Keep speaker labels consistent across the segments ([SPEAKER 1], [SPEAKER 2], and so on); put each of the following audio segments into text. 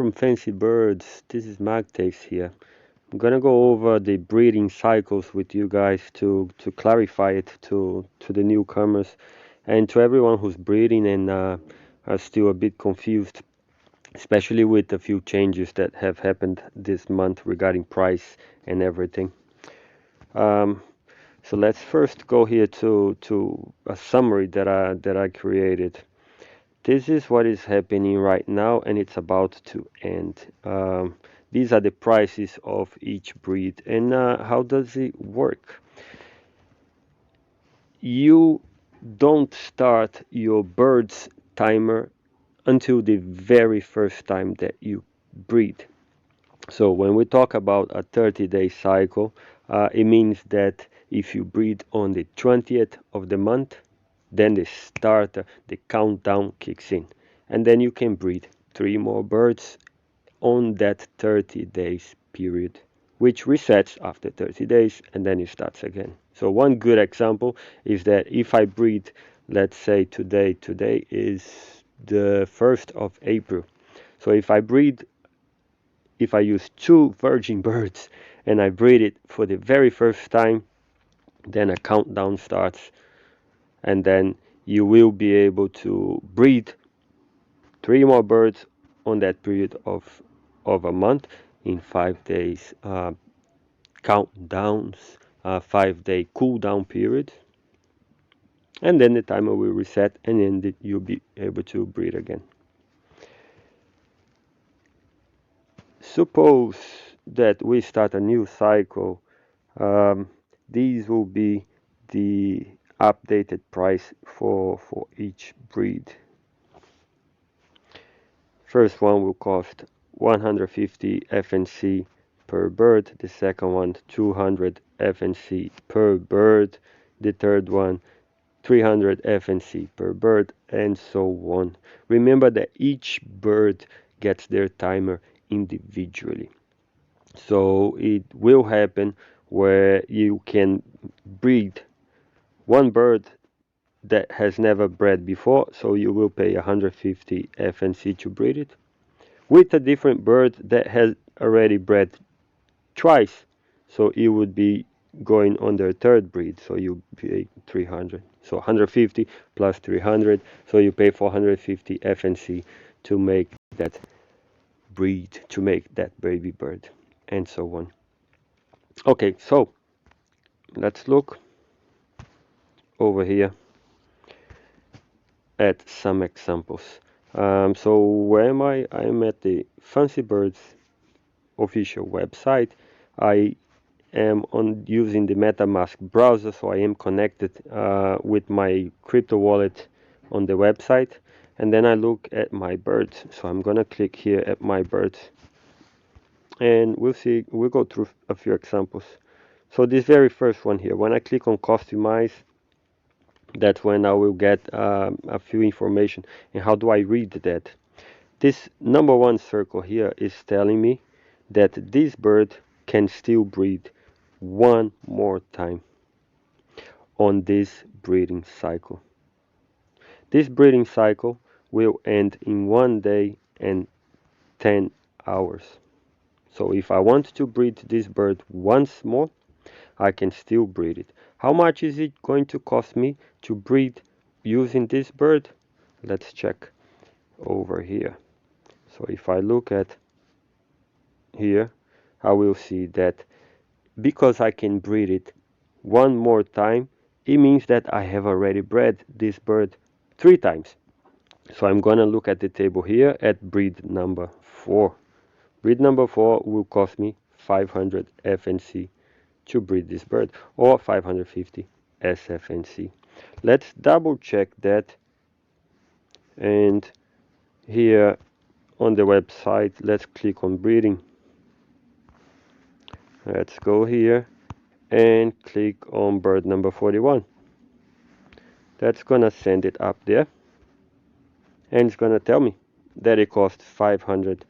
[SPEAKER 1] from Fancy Birds. This is Magtaves here. I'm gonna go over the breeding cycles with you guys to clarify it to the newcomers and to everyone who's breeding and are still a bit confused, especially with a few changes that have happened this month regarding price and everything. Um, so let's first go here to a summary that I created. This is what is happening right now, and it's about to end. These are the prices of each breed, and how does it work? You don't start your bird's timer until the very first time that you breed. So when we talk about a 30-day cycle, it means that if you breed on the 20th of the month, then the countdown kicks in. And then you can breed 3 more birds on that 30 days period, which resets after 30 days and then it starts again. So one good example is that if I breed, let's say today is the 1st of April. So if I use 2 virgin birds and I breed it for the very first time, then a countdown starts, and then you will be able to breed 3 more birds on that period of a month in 5 days countdowns, 5 day cool down period, and then the timer will reset, and then you'll be able to breed again. Suppose that we start a new cycle. These will be the updated price for each breed. First one will cost 150 FNC per bird, the second one 200 FNC per bird, the third one 300 FNC per bird, and so on. Remember that each bird gets their timer individually. So it will happen where you can breed one bird that has never bred before, so you will pay 150 FNC to breed it, with a different bird that has already bred twice, so it would be going on their third breed, so you pay 300. So 150 plus 300, so you pay 450 FNC to make that breed, to make that baby bird, and so on. Okay, so let's look over here at some examples. So where am I? I am at the Fancy Birds official website. I am on using the MetaMask browser, so I am connected with my crypto wallet on the website, and then I look at my birds. So I'm gonna click here at my birds, and we'll go through a few examples. So this very first one here, when I click on customize, that's when I will get a few information. And how do I read that? This number one circle here is telling me that this bird can still breed one more time on this breeding cycle. This breeding cycle will end in 1 day and 10 hours. So if I want to breed this bird once more, I can still breed it. How much is it going to cost me to breed using this bird? Let's check over here. So if I look at here, I will see that because I can breed it one more time, it means that I have already bred this bird 3 times. So I'm gonna look at the table here at breed number 4. Breed number 4 will cost me 500 FNC to breed this bird, or 550 sFNC. Let's double check that, and here on the website, let's click on breeding. Let's go here and click on bird number 41. That's gonna send it up there, and it's gonna tell me that it costs 500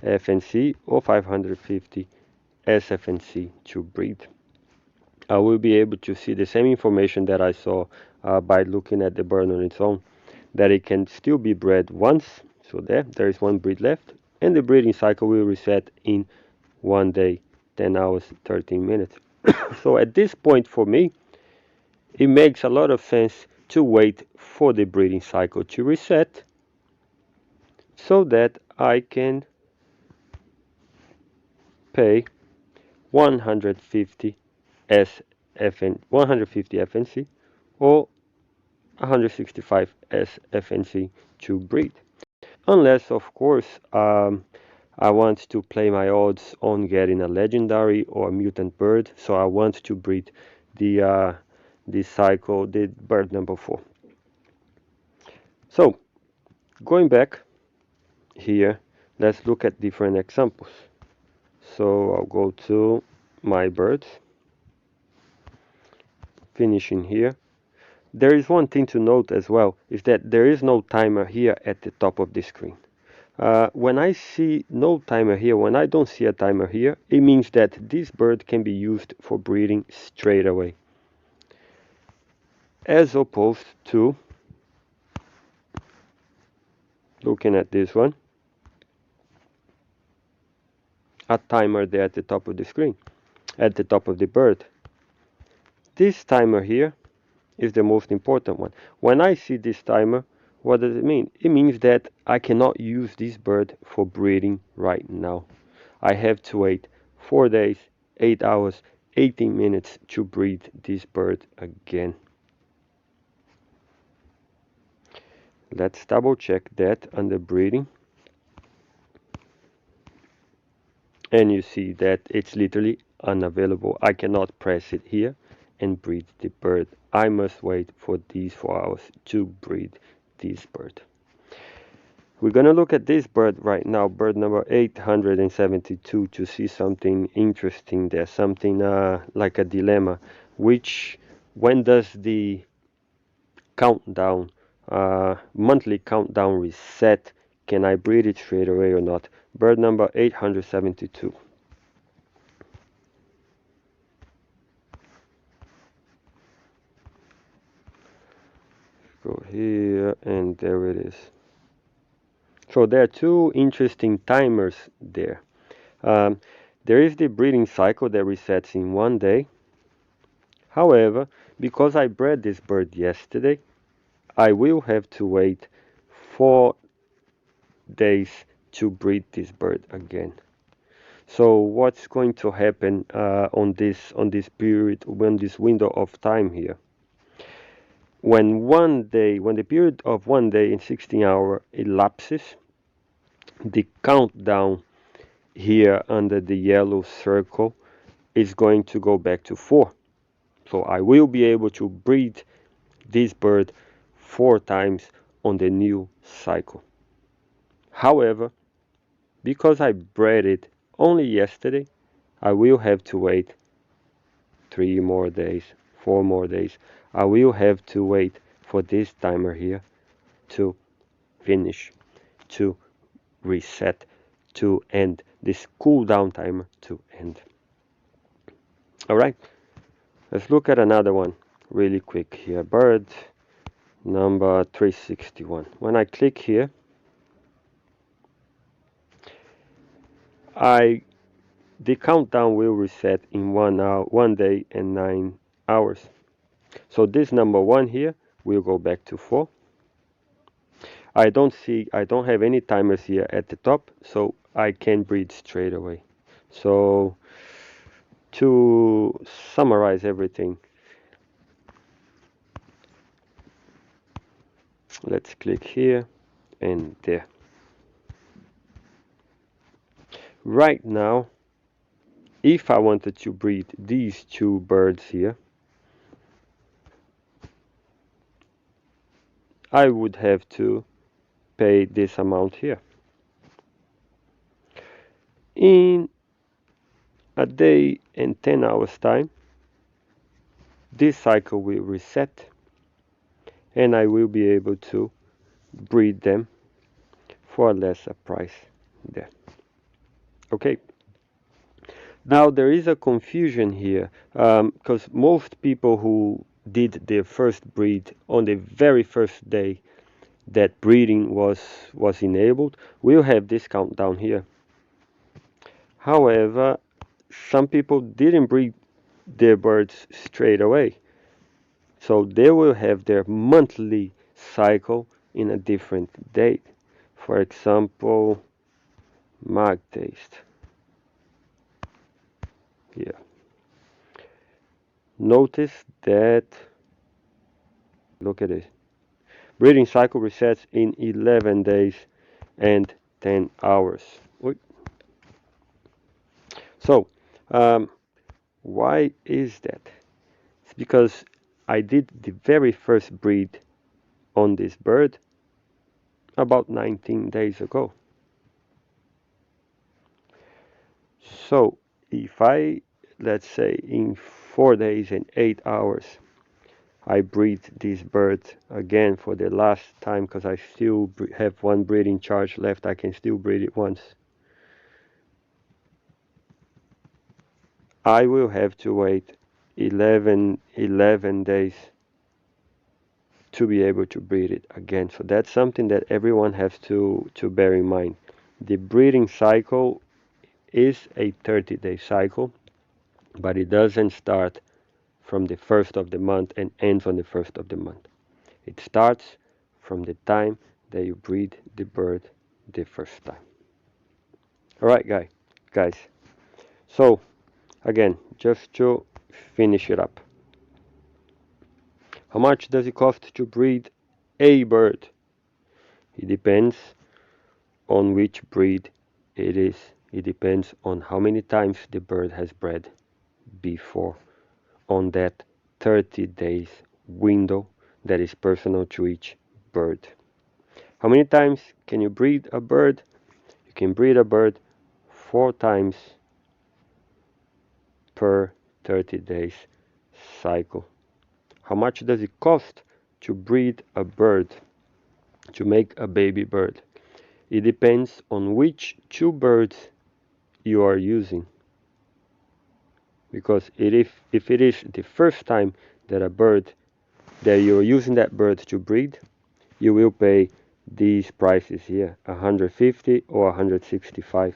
[SPEAKER 1] FNC or 550 sFNC to breed. I will be able to see the same information that I saw by looking at the bird on its own, that it can still be bred once. So there is one breed left, and the breeding cycle will reset in 1 day, 10 hours, 13 minutes. So at this point for me, it makes a lot of sense to wait for the breeding cycle to reset so that I can pay 150 150 FNC or 165 sFNC to breed. Unless, of course, I want to play my odds on getting a legendary or a mutant bird, so I want to breed the cycle, the bird number 4. So, going back here, let's look at different examples. So I'll go to my birds, finishing here. There is one thing to note as well, is that there is no timer here at the top of the screen. When I see no timer here, when I don't see a timer here, it means that this bird can be used for breeding straight away. As opposed to looking at this one, a timer there at the top of the screen, at the top of the bird. This timer here is the most important one. When I see this timer, what does it mean? It means that I cannot use this bird for breeding right now. I have to wait 4 days, 8 hours, 18 minutes to breed this bird again. Let's double check that under breeding. And you see that it's literally unavailable. I cannot press it here and breed the bird. I must wait for these 4 hours to breed this bird. We're going to look at this bird right now, bird number 872, to see something interesting there, something like a dilemma. When does the countdown, monthly countdown reset? Can I breed it straight away or not? Bird number 872. Go here, and there it is. So there are two interesting timers there. There is the breeding cycle that resets in 1 day. However, because I bred this bird yesterday, I will have to wait 4 days to breed this bird again. So what's going to happen on this period, when this window of time here? When the period of 1 day and 16 hours elapses, the countdown here under the yellow circle is going to go back to 4. So I will be able to breed this bird 4 times on the new cycle. However, because I bred it only yesterday, I will have to wait 3 more days, 4 more days. I will have to wait for this timer here to finish, to reset, to end, this cooldown timer to end. Alright, let's look at another one really quick here. Bird number 361. When I click here, the countdown will reset in 1 day and 9 hours. So this number 1 here will go back to 4. I don't have any timers here at the top, so I can breed straight away. So to summarize everything, let's click here and there. Right now, if I wanted to breed these 2 birds here, I would have to pay this amount here. In a day and 10 hours time, this cycle will reset and I will be able to breed them for a lesser price there. Okay. Now there is a confusion here because most people who did their first breed on the very first day that breeding was enabled will have discount down here. However, some people didn't breed their birds straight away, so they will have their monthly cycle in a different date. For example, mag taste here. Notice that, look at this. Breeding cycle resets in 11 days and 10 hours. So, why is that? It's because I did the very first breed on this bird about 19 days ago. So, if I, let's say, in 4 days and 8 hours, I breed this bird again for the last time because I still have one breeding charge left. I can still breed it once. I will have to wait 11 days to be able to breed it again. So that's something that everyone has to bear in mind. The breeding cycle is a 30-day cycle, but it doesn't start from the first of the month and ends on the first of the month. It starts from the time that you breed the bird the first time. Alright, guys. So, again, just to finish it up. How much does it cost to breed a bird? It depends on which breed it is. It depends on how many times the bird has bred before on that 30 days window that is personal to each bird. How many times can you breed a bird? You can breed a bird 4 times per 30 days cycle. How much does it cost to breed a bird, to make a baby bird? It depends on which 2 birds you are using. Because if it is the first time that you're using that bird to breed, you will pay these prices here, 150 or 165.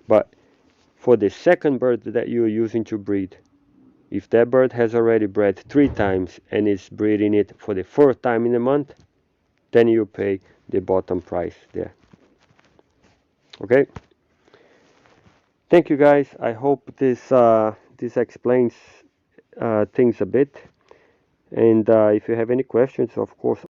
[SPEAKER 1] But for the second bird that you're using to breed, if that bird has already bred 3 times and is breeding it for the 4th time in a month, then you pay the bottom price there. Okay? Thank you guys. I hope this explains things a bit. And if you have any questions, of course,